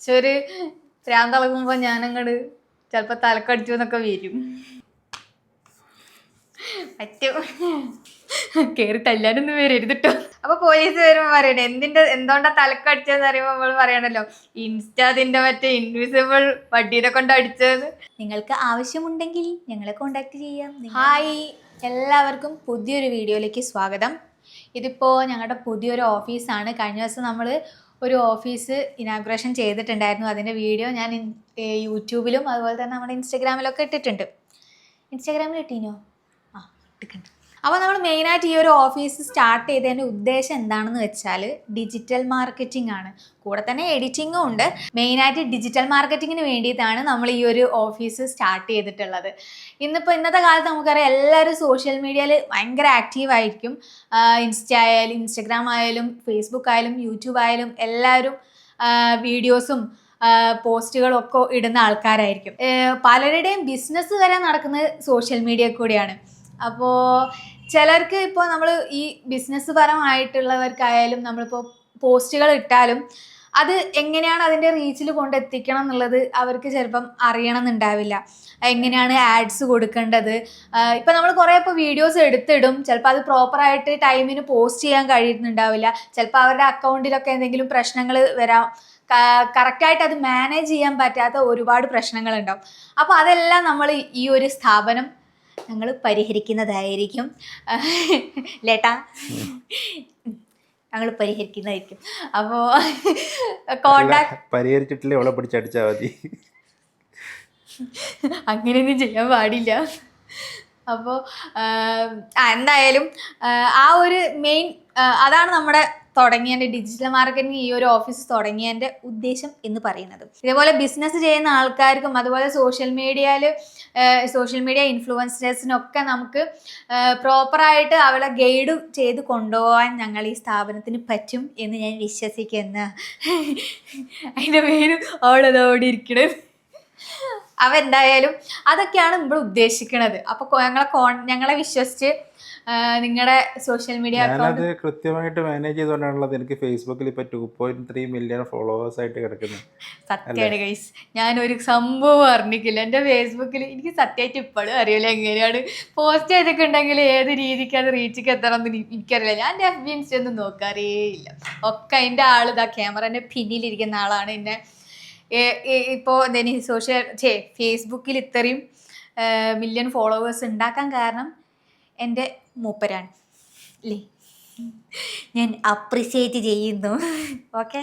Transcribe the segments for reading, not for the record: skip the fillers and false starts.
ഒരു പ്രാന്തളകുമ്പോ ഞാനങ്ങട് ചിലപ്പോ തലക്കടിച്ചു എന്നൊക്കെ വരും. പറ്റും കേറി തല്ലാനൊന്നും വരരുത് കേട്ടോ. അപ്പൊ പോലീസ് വരുമ്പോ പറയണേ എന്തുകൊണ്ടാ തലക്കടിച്ചതെന്ന് അറിയുമ്പോ നമ്മൾ പറയണല്ലോ ഇൻസ്റ്റാതിന്റെ മറ്റേ ഇൻവിസിബിൾ വഡീനെ കൊണ്ട് അടിച്ചതെന്ന്. നിങ്ങൾക്ക് ആവശ്യമുണ്ടെങ്കിൽ ഞങ്ങളെ കോണ്ടാക്ട് ചെയ്യാം. ഹായ്, എല്ലാവർക്കും പുതിയൊരു വീഡിയോയിലേക്ക് സ്വാഗതം. ഇതിപ്പോ ഞങ്ങളുടെ പുതിയൊരു ഓഫീസാണ്. കഴിഞ്ഞ ദിവസം നമ്മൾ ഒരു ഓഫീസ് ഇനാഗുറേഷൻ ചെയ്തിട്ടുണ്ടായിരുന്നു. അതിൻ്റെ വീഡിയോ ഞാൻ യൂട്യൂബിലും അതുപോലെ തന്നെ നമ്മുടെ ഇൻസ്റ്റഗ്രാമിലൊക്കെ ഇട്ടിട്ടുണ്ട്. ഇൻസ്റ്റഗ്രാമിൽ ഇട്ടീനോ? ആ, ഇട്ടിട്ടുണ്ട്. അപ്പോൾ നമ്മൾ മെയിനായിട്ട് ഈ ഒരു ഓഫീസ് സ്റ്റാർട്ട് ചെയ്തതിൻ്റെ ഉദ്ദേശം എന്താണെന്ന് വെച്ചാൽ ഡിജിറ്റൽ മാർക്കറ്റിംഗ് ആണ്. കൂടെ തന്നെ എഡിറ്റിങ്ങും ഉണ്ട്. മെയിനായിട്ട് ഡിജിറ്റൽ മാർക്കറ്റിങ്ങിന് വേണ്ടിയിട്ടാണ് നമ്മൾ ഈ ഒരു ഓഫീസ് സ്റ്റാർട്ട് ചെയ്തിട്ടുള്ളത്. ഇന്നത്തെ കാലത്ത് നമുക്കറിയാം എല്ലാവരും സോഷ്യൽ മീഡിയയിൽ ഭയങ്കര ആക്റ്റീവായിരിക്കും. ഇൻസ്റ്റഗ്രാം ആയാലും ഫേസ്ബുക്ക് ആയാലും യൂട്യൂബ് ആയാലും എല്ലാവരും വീഡിയോസും പോസ്റ്റുകളും ഒക്കെ ഇടുന്ന ആൾക്കാരായിരിക്കും. പലരുടെയും ബിസിനസ് വരെ നടക്കുന്നത് സോഷ്യൽ മീഡിയ കൂടിയാണ്. അപ്പോൾ ചിലർക്ക് ഇപ്പോൾ നമ്മൾ ഈ ബിസിനസ് പരമായിട്ടുള്ളവർക്കായാലും നമ്മളിപ്പോൾ പോസ്റ്റുകൾ ഇട്ടാലും അത് എങ്ങനെയാണ് അതിൻ്റെ റീച്ചിൽ കൊണ്ടെത്തിക്കണം എന്നുള്ളത് അവർക്ക് ചിലപ്പം അറിയണമെന്നുണ്ടാവില്ല. എങ്ങനെയാണ് ആഡ്സ് കൊടുക്കേണ്ടത്. ഇപ്പം നമ്മൾ കുറേ ഇപ്പോൾ വീഡിയോസ് എടുത്തിടും, ചിലപ്പോൾ അത് പ്രോപ്പറായിട്ട് ടൈമിന് പോസ്റ്റ് ചെയ്യാൻ കഴിയുന്നുണ്ടാവില്ല. ചിലപ്പോൾ അവരുടെ അക്കൗണ്ടിലൊക്കെ എന്തെങ്കിലും പ്രശ്നങ്ങൾ വരാം. കറക്റ്റായിട്ട് അത് മാനേജ് ചെയ്യാൻ പറ്റാത്ത ഒരുപാട് പ്രശ്നങ്ങളുണ്ടാവും. അപ്പോൾ അതെല്ലാം നമ്മൾ ഈ ഒരു സ്ഥാപനം ഞങ്ങൾ പരിഹരിക്കുന്നതായിരിക്കും. ലേട്ടാ, ഞങ്ങൾ പരിഹരിക്കുന്നതായിരിക്കും. അപ്പോൾ പരിഹരിച്ചിട്ടില്ലേ അവളെ പിടിച്ചടിച്ചാൽ മതി. അങ്ങനെയൊന്നും ചെയ്യാൻ പാടില്ല. അപ്പോൾ എന്തായാലും ആ ഒരു മെയിൻ അതാണ് നമ്മുടെ തുടങ്ങിയതിൻ്റെ ഡിജിറ്റൽ മാർക്കറ്റിംഗ് ഈ ഒരു ഓഫീസ് തുടങ്ങിയതിൻ്റെ ഉദ്ദേശം എന്ന് പറയുന്നത്. ഇതേപോലെ ബിസിനസ് ചെയ്യുന്ന ആൾക്കാർക്കും അതുപോലെ സോഷ്യൽ മീഡിയ ഇൻഫ്ലുവൻസേഴ്സിനൊക്കെ നമുക്ക് പ്രോപ്പറായിട്ട് അവളെ ഗൈഡ് ചെയ്ത് കൊണ്ടുപോകാൻ ഞങ്ങൾ ഈ സ്ഥാപനത്തിന് പറ്റും എന്ന് ഞാൻ വിശ്വസിക്കുന്നു. അതിൻ്റെ പേര് അവളതോടെ ഇരിക്കണത്. അവ എന്തായാലും അതൊക്കെയാണ് നമ്മൾ ഉദ്ദേശിക്കുന്നത്. അപ്പോൾ ഞങ്ങളെ വിശ്വസിച്ച് നിങ്ങളുടെ സോഷ്യൽ മീഡിയ അക്കൗണ്ട് കൃത്യമായിട്ട് മാനേജ് ചെയ്തുകൊണ്ടാണുള്ളത്. എനിക്ക് ഫേസ്ബുക്കിൽ ഇപ്പോൾ 2.3 മില്യൺ ഫോളോവേഴ്സ് ആയിട്ട് കിടക്കുന്നത്. സത്യമാണ് ഗൈസ്, ഞാനൊരു സംഭവം അറിഞ്ഞിട്ടില്ല. എൻ്റെ ഫേസ്ബുക്കിൽ എനിക്ക് സത്യമായിട്ട് ഇപ്പോഴും അറിയില്ല എങ്ങനെയാണ് പോസ്റ്റ് ചെയ്തൊക്കെ ഉണ്ടെങ്കിൽ ഏത് രീതിക്ക് അത് റീച്ചിക്ക് എത്തണം എന്ന് എനിക്കറിയില്ല. ഞാൻ എൻ്റെ FB Insta ഒന്നും നോക്കാറേയില്ല. ഒക്കെ അതിൻ്റെ ഇതാ ക്യാമറേൻ്റെ പിന്നിലിരിക്കുന്ന ആളാണ്. എന്നെ ഇപ്പോൾ ഫേസ്ബുക്കിൽ ഇത്രയും മില്യൺ ഫോളോവേഴ്സ് ഉണ്ടാക്കാൻ കാരണം എൻ്റെ മൂപ്പരാണ് അല്ലേ. ഞാൻ അപ്രിസിയേറ്റ് ചെയ്യുന്നു. ഓക്കെ,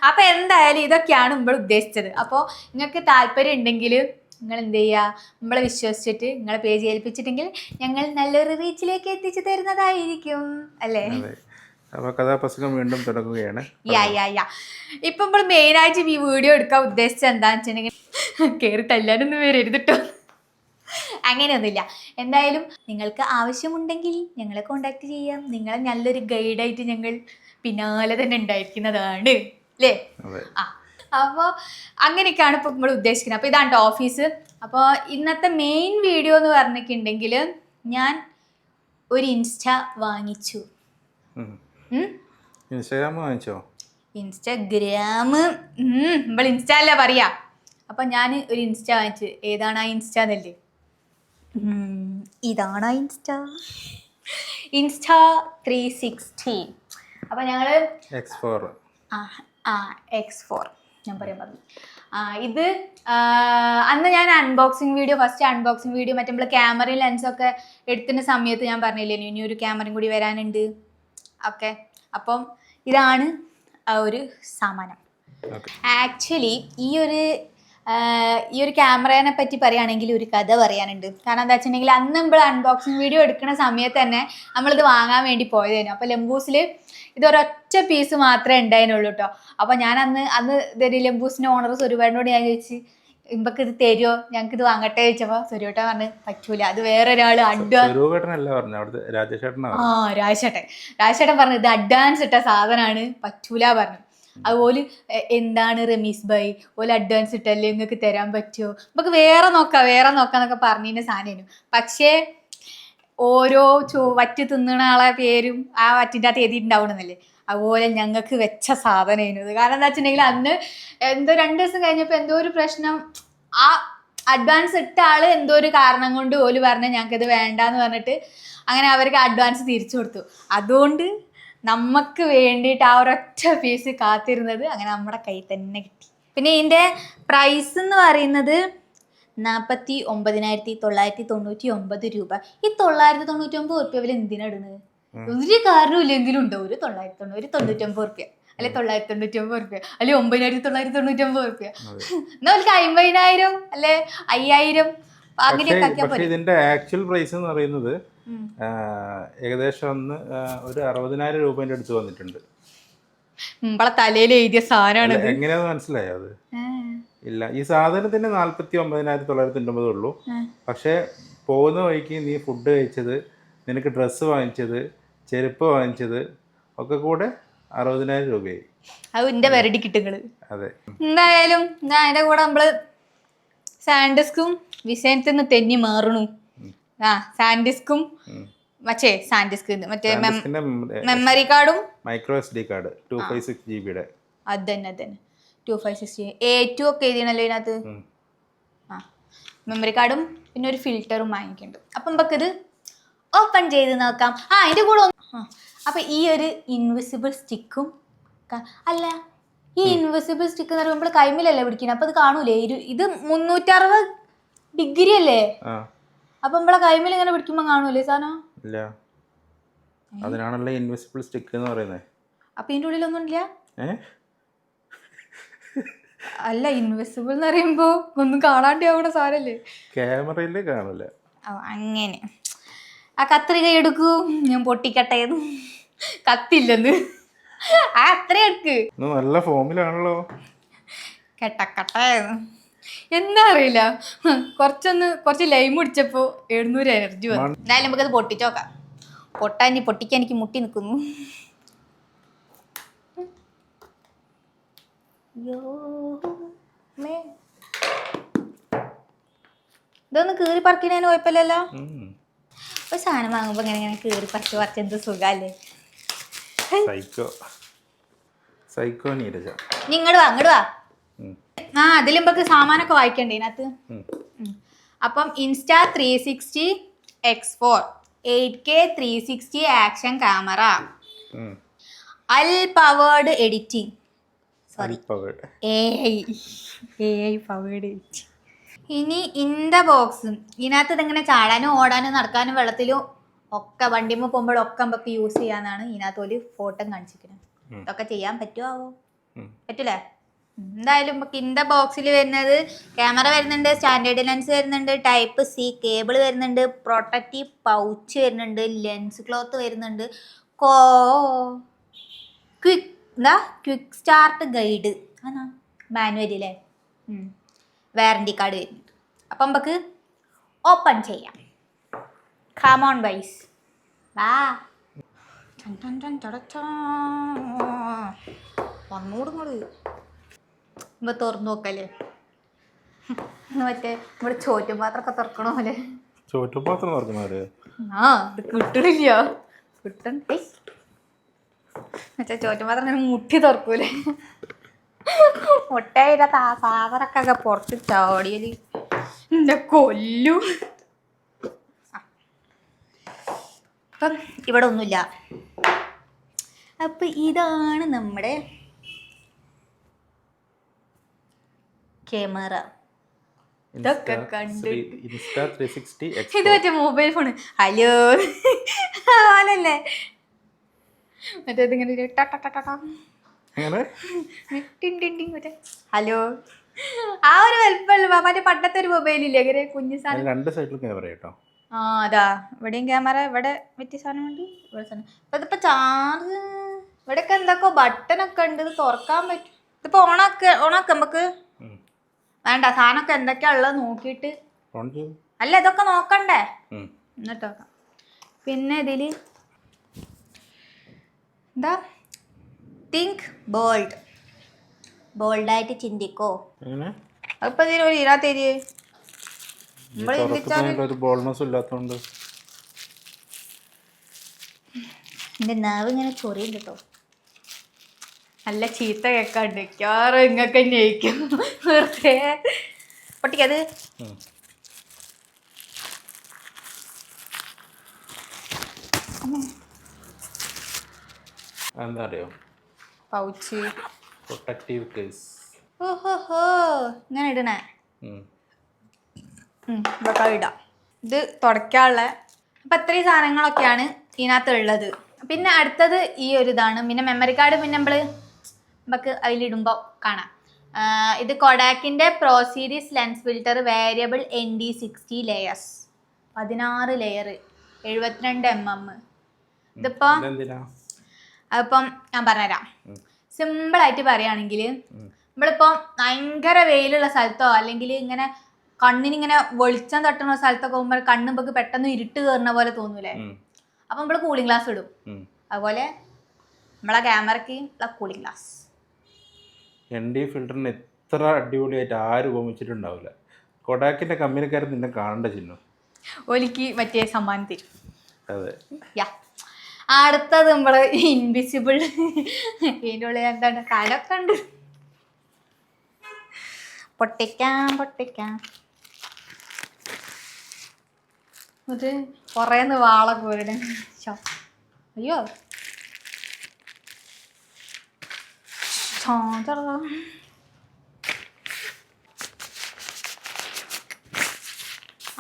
അപ്പോൾ എന്തായാലും ഇതൊക്കെയാണ് നമ്മൾ ഉദ്ദേശിച്ചത്. അപ്പോൾ നിങ്ങൾക്ക് താല്പര്യം ഉണ്ടെങ്കിൽ നിങ്ങൾ എന്ത് ചെയ്യുക, നമ്മളെ വിശ്വസിച്ചിട്ട് നിങ്ങളെ പേജ് ഏൽപ്പിച്ചിട്ടെങ്കിൽ ഞങ്ങൾ നല്ലൊരു റീച്ചിലേക്ക് എത്തിച്ചു തരുന്നതായിരിക്കും അല്ലേ. അപ്പോൾ കഥാപ്രസംഗം വീണ്ടും തുടങ്ങുകയാണ്. ഇപ്പം നമ്മൾ മെയിനായിട്ട് ഈ വീഡിയോ എടുക്കാൻ ഉദ്ദേശിച്ചത് എന്താണെന്ന് വെച്ചിട്ടുണ്ടെങ്കിൽ കയറി തല്ലാനൊന്നും വരരുത് കേട്ടോ. അങ്ങനെയൊന്നുമില്ല. എന്തായാലും നിങ്ങൾക്ക് ആവശ്യമുണ്ടെങ്കിൽ ഞങ്ങളെ കോണ്ടാക്ട് ചെയ്യാം. നിങ്ങളെ നല്ലൊരു ഗൈഡായിട്ട് ഞങ്ങൾ പിന്നാലെ തന്നെ ഉണ്ടായിരിക്കുന്നതാണ് അല്ലേ. അപ്പോൾ അങ്ങനെയൊക്കെയാണ് ഇപ്പോൾ നമ്മൾ ഉദ്ദേശിക്കുന്നത്. അപ്പോൾ ഇതാണ് ഓഫീസ്. അപ്പോൾ ഇന്നത്തെ മെയിൻ വീഡിയോ എന്ന് പറഞ്ഞിട്ടുണ്ടെങ്കിൽ ഞാൻ ഒരു ഇൻസ്റ്റ വാങ്ങിച്ചു. ഇൻസ്റ്റാഗ്രാം വാങ്ങിച്ചോ? ഇൻസ്റ്റാഗ്രാം നമ്മൾ ഇൻസ്റ്റ അല്ല പറയാ. അപ്പം ഞാൻ ഒരു ഇൻസ്റ്റ വാങ്ങിച്ചു. ഏതാണ് ആ ഇൻസ്റ്റ എന്നല്ലേ? ഇതാണ് ആ ഇൻസ്റ്റ 360. അപ്പം ഞങ്ങൾ X4 ഞാൻ പറയാൻ പറഞ്ഞു. ഇത് അന്ന് ഞാൻ ഫസ്റ്റ് അൺബോക്സിങ് വീഡിയോ മറ്റേ നമ്മൾ ക്യാമറയും ലെൻസൊക്കെ എടുത്തിൻ്റെ സമയത്ത് ഞാൻ പറഞ്ഞില്ലേ ഇനി ഒരു ക്യാമറയും കൂടി വരാനുണ്ട് ഓക്കെ. അപ്പം ഇതാണ് ആ ഒരു സാമാനം. ആക്ച്വലി ഈ ഒരു ക്യാമറേനെ പറ്റി പറയുകയാണെങ്കിൽ ഒരു കഥ പറയാനുണ്ട്. കാരണം എന്താ വെച്ചിട്ടുണ്ടെങ്കിൽ അന്ന് നമ്മൾ അൺബോക്സിങ് വീഡിയോ എടുക്കുന്ന സമയത്ത് തന്നെ നമ്മളിത് വാങ്ങാൻ വേണ്ടി പോയതായിരുന്നു. അപ്പോൾ ലെമ്പൂസിൽ ഇതൊരൊറ്റ പീസ് മാത്രമേ ഉണ്ടായിരുന്നുള്ളൂ കേട്ടോ. അപ്പോൾ ഞാൻ അന്ന് ലെമ്പൂസിൻ്റെ ഓണർ സുരുവേട്ടനോട് ഞാൻ ചോദിച്ചു ഇമ്പക്ക് ഇത് തരുമോ, ഞങ്ങൾക്ക് ഇത് വാങ്ങട്ടെ ചോദിച്ചപ്പോൾ സുരുവേട്ടൻ പറഞ്ഞു പറ്റൂല, അത് വേറൊരാൾ രാജേട്ടൻ പറഞ്ഞു ഇത് അഡ്വാൻസ് ഇട്ട സാധനമാണ് പറ്റൂല പറഞ്ഞു. അതുപോലെ എന്താണ് റമീസ് ഭായി ഓല് അഡ്വാൻസ് ഇട്ടല്ലേ നിങ്ങൾക്ക് തരാൻ പറ്റുമോ, നമുക്ക് വേറെ നോക്കാന്നൊക്കെ പറഞ്ഞതിൻ്റെ സാധനമായിരുന്നു. പക്ഷേ ഓരോ വറ്റ് തിന്നണ ആളെ പേരും ആ വറ്റിൻ്റെ അകത്ത് എഴുതിയിട്ടുണ്ടാവണമെന്നല്ലേ. അതുപോലെ ഞങ്ങൾക്ക് വെച്ച സാധനമായിരുന്നു. കാരണം എന്താ വെച്ചിട്ടുണ്ടെങ്കിൽ അന്ന് എന്തോ 2 ദിവസം കഴിഞ്ഞപ്പോൾ എന്തോ ഒരു പ്രശ്നം, ആ അഡ്വാൻസ് ഇട്ട ആള് എന്തോ ഒരു കാരണം കൊണ്ട് ഓല് പറഞ്ഞ് ഞങ്ങൾക്കിത് വേണ്ടാന്ന് പറഞ്ഞിട്ട് അങ്ങനെ അവർക്ക് അഡ്വാൻസ് തിരിച്ചു കൊടുത്തു. അതുകൊണ്ട് നമുക്ക് വേണ്ടിയിട്ട് ആ ഒരൊറ്റ പീസ് കാത്തിരുന്നത് അങ്ങനെ നമ്മുടെ കയ്യിൽ തന്നെ കിട്ടി. പിന്നെ ഇതിൻ്റെ പ്രൈസ് എന്ന് പറയുന്നത് 49,999 രൂപ. ഈ 999 റുപ്യ വില എന്തിനാ ഇടുന്നത്? ഒരു കാരണമില്ല. എങ്കിലും ഉണ്ടോ ഒരു 999 റുപ്യ അല്ലെ 999 റുപ്യ അല്ലെ 9,999 റുപ്യ? എന്നാ അവർക്ക് 50,000 അല്ലെ 5,000 അങ്ങനെയൊക്കെ ആക്കിയാൽ പക്ഷേ ഇതിന്റെ ആക്ച്വൽ പ്രൈസ് എന്ന് പറയുന്നത് ഏകദേശം ഒരു 60,000 രൂപേന്റെ അടുത്ത് വന്നിട്ടുണ്ട്. നമ്മളെ തലയിൽ എഴുതിയ സാധനമാണ്. എങ്ങനെയാന്ന് മനസ്സിലായോ അത്? ഇല്ല, ഈ സാധനത്തിന് 49,999 ഉള്ളൂ. പക്ഷെ പോകുന്ന വഴിക്ക് നീ ഫുഡ് കഴിച്ചത്, നിനക്ക് ഡ്രസ്സ് വാങ്ങിച്ചത്, ചെരുപ്പ് വാങ്ങിച്ചത് ഒക്കെ കൂടെ 60,000 രൂപയായി. അത് എന്റെ വെരടി കിട്ടുകള്. അതെ, എന്തായാലും അതിന്റെ കൂടെ നമ്മള് സാൻഡിസ്കും വിസയനത്തിൽ നിന്ന് തെന്നി മാറണു. സാൻഡിസ്കും സാൻഡിസ്ക് മറ്റേ മെമ്മറി കാർഡും മൈക്രോ SD കാർഡ് 256 GB. അത് തന്നെ 256 A2 ഒക്കെ എഴുതിയണല്ലോ ഇതിനകത്ത്. മെമ്മറി കാർഡും പിന്നെ ഒരു ഫിൽറ്ററും വാങ്ങിക്കുന്നുണ്ട്. അപ്പം നമുക്കിത് ഓപ്പൺ ചെയ്ത് നോക്കാം. അതിന്റെ കൂടെ അപ്പൊ ഈ ഒരു ഇൻവിസിബിൾ സ്റ്റിക്കും അല്ല, ഈ ഇൻവിസിബിൾ സ്റ്റിക്ക് എന്ന് പറയുമ്പോൾ കൈമിലല്ലേ പിടിക്കുന്നത്, അപ്പൊ ഇത് കാണൂലേ? ഇത് 360 ഡിഗ്രി അല്ലേ? അപ്പൊ നമ്മളെ കൈമിൽ ഇങ്ങനെ പിടിക്കുമ്പോ കാണൂലേ സാധനം? ഇല്ല, അതിനാണല്ലോ ഇൻവിസിബിൾ സ്റ്റിക്ക് എന്ന് പറയുന്നത്. അപ്പൊ ഇതിന്റെ ഉള്ളിലൊന്നും ഇല്ല? അല്ല, ഇൻവിസിബിൾ എന്ന് പറയുമ്പോ ഒന്നും കാണാണ്ട് ആവണ സാധനല്ലേ? ക്യാമറയില് കാണില്ല. അങ്ങനെ ആ കത്രിക എടുക്കൂ, ഞാൻ പൊട്ടിക്കട്ടെ. കത്തില്ലെന്ന് അത്ര എടുക്ക്. നല്ല ഫോമിലാണല്ലോ. കെട്ടക്കട്ടെ എന്താ അറിയില്ല, കുറച്ച് ലൈം കുടിച്ചപ്പോ 700 എനർജി വന്നു. എന്തായാലും നമുക്കത് പൊട്ടിച്ചോക്കാം. പൊട്ടിക്കാൻ എനിക്ക് മുട്ടി നിൽക്കുന്നു. ഇതൊന്ന് കീറി പറിക്കണേന് കുഴപ്പമില്ലല്ലോ. ഒരു സാധനം വാങ്ങുമ്പോ ഇങ്ങനെ കീറി പറിച്ച് എന്ത് സുഖല്ലേ. സൈക്കോ നീരജ, ഇങ്ങോട്ട് വാ. അതിലുമ്പക്ക് സാമാനൊക്കെ വായിക്കണ്ടേ ഇതിനകത്ത്. അപ്പം Insta 360 X4 8K 360 action camera, AI powered editing, AI powered editing. ഇനി ഇൻ ദ ബോക്സ്, ഇതിനകത്ത് ഇതിങ്ങനെ ചാടാനും ഓടാനും നടക്കാനും വെള്ളത്തിലും ഒക്കെ വണ്ടിമ്മ പോകുമ്പോഴൊക്കെ നമുക്ക് യൂസ് ചെയ്യാന്നാണ് ഇതിനകത്ത് ഒരു ഫോട്ടോ കാണിച്ചിരിക്കുന്നത്. ഇതൊക്കെ ചെയ്യാൻ പറ്റുമോ? പറ്റൂലേ? എന്തായാലും നമുക്ക് ഇൻ ദ ബോക്സിൽ വരുന്നത് ക്യാമറ വരുന്നുണ്ട്, സ്റ്റാൻഡേർഡ് ലെൻസ് വരുന്നുണ്ട്, Type C കേബിൾ വരുന്നുണ്ട്, പ്രൊട്ടക്റ്റീവ് പൗച്ച് വരുന്നുണ്ട്, ലെൻസ് ക്ലോത്ത് വരുന്നുണ്ട്, ക്വിക്ക് സ്റ്റാർട്ട് ഗൈഡ് മാനുവലല്ലേ, വാറണ്ടി കാർഡ് വരുന്നുണ്ട്. അപ്പം നമുക്ക് ഓപ്പൺ ചെയ്യാം. കം ഓൺ ഗൈസ്, വാ. വന്നോടുങ്ങോട് ഇപ്പൊ തുറന്നു നോക്കല്ലേ, മറ്റേ നമ്മുടെ ചോറ്റും പാത്രമൊക്കെ തുറക്കണ പോലെ. ചോറ്റുപാത്രം തുറക്കണേ? ഇത് കിട്ടണില്ല. മറ്റേ ചോറ്റുപാത്രം ഇങ്ങനെ മുട്ടി തുറക്കൂലേ, മുട്ടയില്ലാത്ത ആ സാധനമൊക്കെ പുറത്ത് ചാടിയല് എന്റെ കൊല്ലു. അപ്പം ഇവിടെ ഒന്നുമില്ല. അപ്പൊ ഇതാണ് നമ്മുടെ ക്യാമറ. ഇതൊക്കെ കണ്ട് ഇത് മറ്റേ മൊബൈൽ ഫോണ്. ഹലോ അല്ലല്ലേ, മറ്റേതിങ്ങനെ ഹലോ ആ ഒരു വലുപ്പമുള്ള മറ്റേ പണ്ടത്തെ ഒരു മൊബൈലില്ലേ അങ്ങനെ കുഞ്ഞു സാധനം. 2 സൈഡിലും ക്യാമറ കേട്ടോ. അതാ ഇവിടെയും ക്യാമറ, ഇവിടെ മറ്റേ സാധനമുണ്ട്, ഇവിടെ സാധനം. ഇതിപ്പോ ചാർജ് ഇവിടെയൊക്കെ എന്തൊക്കെ ബട്ടനൊക്കെ ഉണ്ട്, ഇത് തുറക്കാൻ പറ്റും. ഇതിപ്പോ ഓണാക്ക നമുക്ക് വേണ്ട. സാധനമൊക്കെ എന്തൊക്കെയാ ഉള്ളത് നോക്കിയിട്ട്, അല്ല ഇതൊക്കെ നോക്കണ്ടേ, എന്നിട്ട് നോക്കാം. പിന്നെ ഇതില് എന്താ തിങ്ക് ബോൾഡായിട്ട് ചിന്തിക്കോ. അപ്പൊ ഇതിനൊരു ഇതിനകത്ത് എന്റെ നാവ് ഇങ്ങനെ ചൊറിയും കേട്ടോ. നല്ല ചീത്ത കേൾക്കാണ്ട് മിക്കവാറും ഇങ്ങൊക്കെ ജയിക്കും. വെറുതെ പൊട്ടിക്കത്. എന്താ അറിയോ? Pouch protective case. ഓഹോ ഇങ്ങനെ ഇടണേ. ഇടാം. ഇത് തുടയ്ക്കാനുള്ള. അപ്പം ഇത്രയും സാധനങ്ങളൊക്കെയാണ് ഇതിനകത്ത് ഉള്ളത്. പിന്നെ അടുത്തത് ഈ ഒരു ഇതാണ്. പിന്നെ മെമ്മറി കാർഡ് പിന്നെ നമുക്ക് അതിലിടുമ്പോൾ കാണാം. ഇത് കൊഡാക്കിൻ്റെ pro series lens filter variable ND60 layers, 16 layer, 72 mm. ഇതിപ്പോൾ അതിപ്പം ഞാൻ പറഞ്ഞുതരാം. സിമ്പിളായിട്ട് പറയുകയാണെങ്കിൽ നമ്മളിപ്പോൾ ഭയങ്കര വെയിലുള്ള സ്ഥലത്തോ അല്ലെങ്കിൽ ഇങ്ങനെ കണ്ണിനിങ്ങനെ വെളിച്ചം തട്ടുന്ന സ്ഥലത്തൊക്കെ പോകുമ്പോൾ കണ്ണുമ്പക്ക് പെട്ടെന്ന് ഇരുട്ട് കയറുന്ന പോലെ തോന്നൂലേ? അപ്പം നമ്മൾ കൂളിംഗ് ഗ്ലാസ് ഇടും. അതുപോലെ നമ്മളെ ക്യാമറയ്ക്ക് കൂളിംഗ് ഗ്ലാസ്. ND ഫിൽറ്ററിന് എത്ര അടിപൊളിയായിട്ട് ആരും ഉപമിച്ചിട്ടുണ്ടാവില്ല. കൊഡാക്കിൻ്റെ കമ്പനിക്കാരൻ നിന്നെ കാണേണ്ട ചിഹ്നം ഒലിക്ക് മറ്റേ സമ്മാനം തരും. അതെ. അടുത്തത് നമ്മള് ഇൻവിസിബിൾ. ഇതിൻ്റെ ഉള്ളിൽ എന്താണ് കടൊക്കെ ഉണ്ട്. പൊട്ടിക്കാം. ഇത് കുറേന്ന് വാളൊക്കെ വരുടെ. അയ്യോ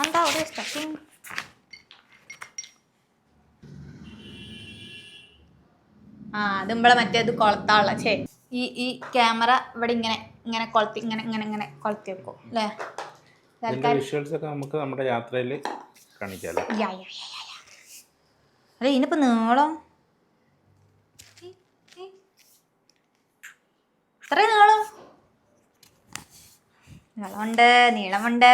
എന്താ ഒരു സ്റ്റഫിങ്. അത് നമ്മളെ മറ്റേത് കൊളത്താനുള്ള ഈ ക്യാമറ ഇവിടെ ഇങ്ങനെ കൊളത്തി ഇങ്ങനെ കൊളത്തി വെക്കും അല്ലേ? വിഷ്വൽസ് ഒക്കെ നമുക്ക് നമ്മുടെ യാത്രയിൽ കാണിക്കാമല്ലോ. അല്ല ഇതിനിപ്പോൾ നീളം ഇത്രയും നീളമുണ്ട്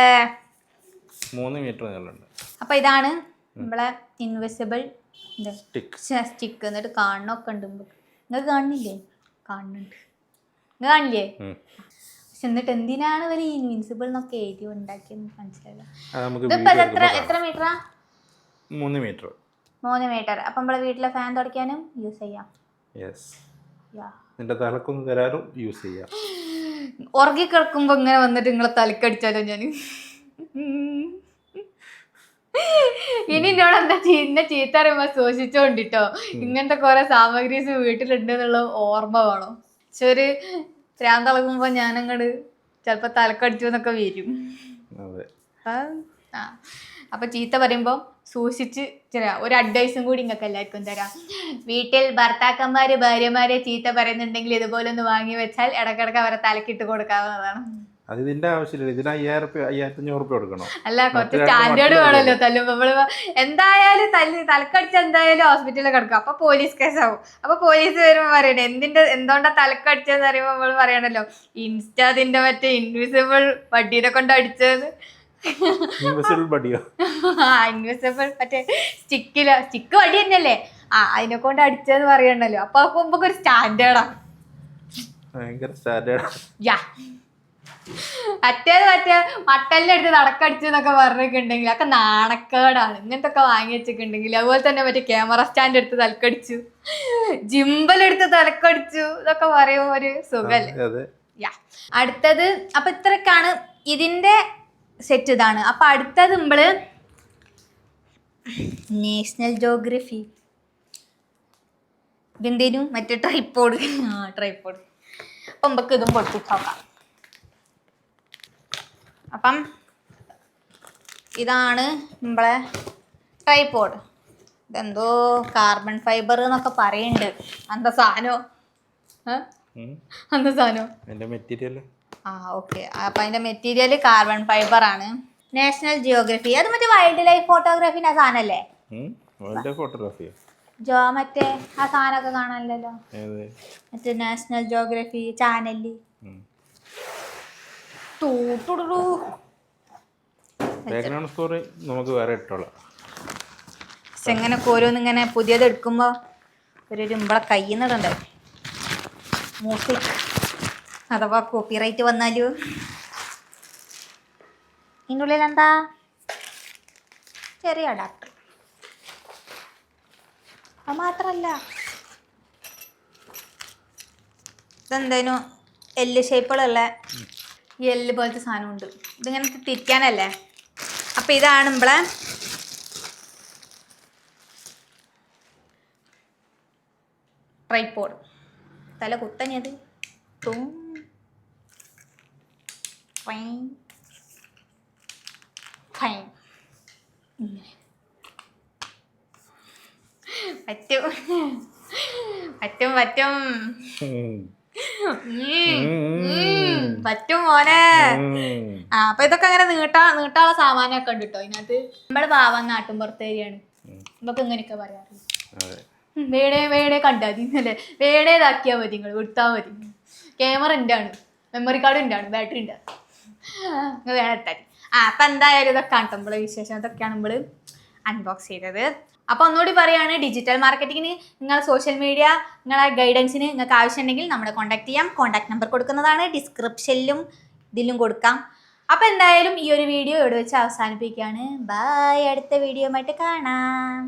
3 മീറ്റർ നീളമുണ്ട്. അപ്പം ഇതാണ് നമ്മളെ ഇൻവിസിബിൾ സ്റ്റിക്ക്. എന്നിട്ട് കാണണമൊക്കെ ഉണ്ട്. നിങ്ങൾക്ക് കാണുന്നില്ലേ? കാണുന്നുണ്ട്. നിങ്ങൾ കാണില്ലേ? പക്ഷെ എന്നിട്ട് എന്തിനാണ് ഇവർ ഇൻവിസിബിൾ എന്നൊക്കെ എഴുതി ഉണ്ടാക്കിയെന്ന് മനസ്സിലായില്ല. ഇതിപ്പോൾ എത്ര മീറ്ററാ? 3 മീറ്റർ. 3 മീറ്റർ. അപ്പം നമ്മളെ വീട്ടിലെ ഫാൻ തുടയ്ക്കാനും യൂസ് ചെയ്യാം. നിന്റെ തലക്കൊന്ന് തരാനും യൂസ് ചെയ്യാം. ഉറങ്ങി കിടക്കുമ്പോൾ ഇങ്ങനെ വന്നിട്ട് നിങ്ങളെ തലക്കടിച്ചാലോ ഞാൻ. ഇനി എന്നോട് എന്താ ചീത്ത അറിയുമ്പോൾ സൂക്ഷിച്ചോണ്ടിട്ടോ. ഇങ്ങനത്തെ കുറെ സാമഗ്രീസ് വീട്ടിലുണ്ട് എന്നുള്ള ഓർമ്മ വേണം. പക്ഷെ ഒരു പ്രാന്തിളകുമ്പോൾ ഞാനങ്ങോട്ട് ചിലപ്പോൾ തലക്കടിച്ചു എന്നൊക്കെ വരും. അപ്പൊ ചീത്ത പറയുമ്പോൾ സൂക്ഷിച്ച് തരാം. ഒരു അഡ്വൈസും കൂടി നിങ്ങൾക്ക് എല്ലാവർക്കും തരാം. വീട്ടിൽ ഭർത്താക്കന്മാര് ഭാര്യമാരെ ചീത്ത പറയുന്നുണ്ടെങ്കിൽ ഇതുപോലെ ഒന്ന് വാങ്ങി വെച്ചാൽ ഇടക്കിടക്ക് അവരെ തലക്കിട്ട് കൊടുക്കാവുന്നതാണ്. അത് ഇതിന്റെ ആവശ്യമില്ല. ഇതിന് 5,500 കൊടുക്കണം. അല്ല, കുറച്ച് സ്റ്റാൻഡേർഡ് വേണമല്ലോ. തല്ലുമ്പോൾ എന്തായാലും തലക്കടിച്ച് എന്തായാലും ഹോസ്പിറ്റലിൽ കിടക്കും. അപ്പൊ പോലീസ് കേസാവും. അപ്പൊ പോലീസ് വരുമ്പോൾ പറയണേ എന്തുകൊണ്ടാ തലക്കടിച്ചതെന്ന് പറയുമ്പോൾ നമ്മൾ പറയണല്ലോ ഇൻസ്റ്റാതിന്റെ മറ്റേ ഇൻവിസിബിൾ വഡീനെ കൊണ്ട് അടിച്ചത്. ഇൻവിസിബിൾ വടിയോ? ഇൻവിസിബിൾ മറ്റേ സ്റ്റിക്ക് വടി തന്നെയല്ലേ? അതിനെ കൊണ്ട് അടിച്ചതെന്ന് പറയണല്ലോ. അപ്പൊ നമുക്ക് ഒരു സ്റ്റാൻഡേർഡാ. മറ്റേ മട്ടലിനെടുത്ത് നടക്കടിച്ചു എന്നൊക്കെ പറഞ്ഞിട്ടുണ്ടെങ്കിൽ ഒക്കെ നാണക്കേടാണ്. ഇങ്ങനത്തെ ഒക്കെ വാങ്ങി വെച്ചിട്ടുണ്ടെങ്കിൽ. അതുപോലെ തന്നെ മറ്റേ ക്യാമറ സ്റ്റാൻഡ് എടുത്ത് തലക്കടിച്ചു, ജിമ്പലെടുത്ത് തലക്കടിച്ചു ഇതൊക്കെ പറയുമ്പോൾ ഒരു സുഖല്ലേ? അടുത്തത് അപ്പൊ ഇത്രക്കാണ് ഇതിന്റെ സെറ്റ്. ഇതാണ്. അപ്പൊ അടുത്തത് നമ്മള് നാഷണൽ ജോഗ്രഫി ഇതെന്തേനും മറ്റേ ട്രൈപ്പോഡ്. അപ്പൊ നമുക്ക് ഇതും പൊട്ടിച്ചോക്കാം. അപ്പം ഇതാണ് നമ്മളെ ട്രൈപ്പോഡ്. ഇതെന്തോ കാർബൺ ഫൈബർ എന്നൊക്കെ പറയുന്നുണ്ട്. എന്താ സാധനം? ഓക്കെ. അപ്പൊ അതിന്റെ മെറ്റീരിയൽ കാർബൺ ഫൈബർ ആണ്. നാഷണൽ ജിയോഗ്രഫി അത് മറ്റേ വൈൽഡ് ലൈഫ് ഫോട്ടോഗ്രാഫിന്റെ ആ സാധനല്ലേ? മറ്റേ ആ സാധനമൊക്കെ കാണാനല്ലോ മറ്റേ നാഷണൽ ജിയോഗ്രഫി ചാനലില്. ഇങ്ങനെ ഓരോന്നിങ്ങനെ പുതിയത് എടുക്കുമ്പോ ഒരു നമ്മളെ കയ്യിൽ നിന്നിടണ്ടേ മ്യൂസിക്, അഥവാ കോപ്പിറൈറ്റ് വന്നാലോ. ഇതിൻ്റെ ഉള്ളിൽ എന്താ? ചെറിയ അഡാപ്റ്റർ. അത് മാത്രല്ല ഇതെന്തേനു എല്ല് ഷേപ്പുകളുള്ള ഈ എല്ല് പോലത്തെ സാധനമുണ്ട്. ഇതിങ്ങനെ തിരിക്കാനല്ലേ. അപ്പം ഇതാണ് നമ്മളെ ട്രൈപോഡ്. തല കുത്തനെയത് പറ്റും പറ്റും പറ്റും പറ്റും മോനെ. അപ്പൊ ഇതൊക്കെ അങ്ങനെ നീട്ടാനുള്ള സാമാനമൊക്കെ ഉണ്ട് കേട്ടോ ഇതിനകത്ത്. നമ്മള് പാവം നാട്ടും പുറത്തേരിയാണ്, നമുക്ക് ഇങ്ങനെയൊക്കെ പറയാറില്ല. വേടേ കണ്ടാ മതി അല്ലേ, വേടേ ഇതാക്കിയാൽ മതി, നിങ്ങൾ വിട്ടാൽ മതി. ക്യാമറ ഉണ്ടാണ്, മെമ്മറി കാർഡ് ഉണ്ടാണ്, ബാറ്ററി ഉണ്ടാണ്, നിങ്ങൾ വേണം എടുത്താൽ. അപ്പം എന്തായാലും ഇതൊക്കെയാണ് നമ്മളെ വിശേഷം. ഇതൊക്കെയാണ് നമ്മൾ അൺബോക്സ് ചെയ്തത്. അപ്പോൾ ഒന്നുകൂടി പറയുകയാണ്, ഡിജിറ്റൽ മാർക്കറ്റിങ്ങിന് നിങ്ങൾ സോഷ്യൽ മീഡിയ നിങ്ങളെ ഗൈഡൻസിന് നിങ്ങൾക്ക് ആവശ്യമുണ്ടെങ്കിൽ നമ്മളെ കോൺടാക്ട് ചെയ്യാം. കോൺടാക്ട് നമ്പർ കൊടുക്കുന്നതാണ്, ഡിസ്ക്രിപ്ഷനിലും ഇതിലും കൊടുക്കാം. അപ്പോൾ എന്തായാലും ഈ ഒരു വീഡിയോ ഇവിടെ വെച്ച് അവസാനിപ്പിക്കുകയാണ്. ബൈ, അടുത്ത വീഡിയോ ആയിട്ട് കാണാം.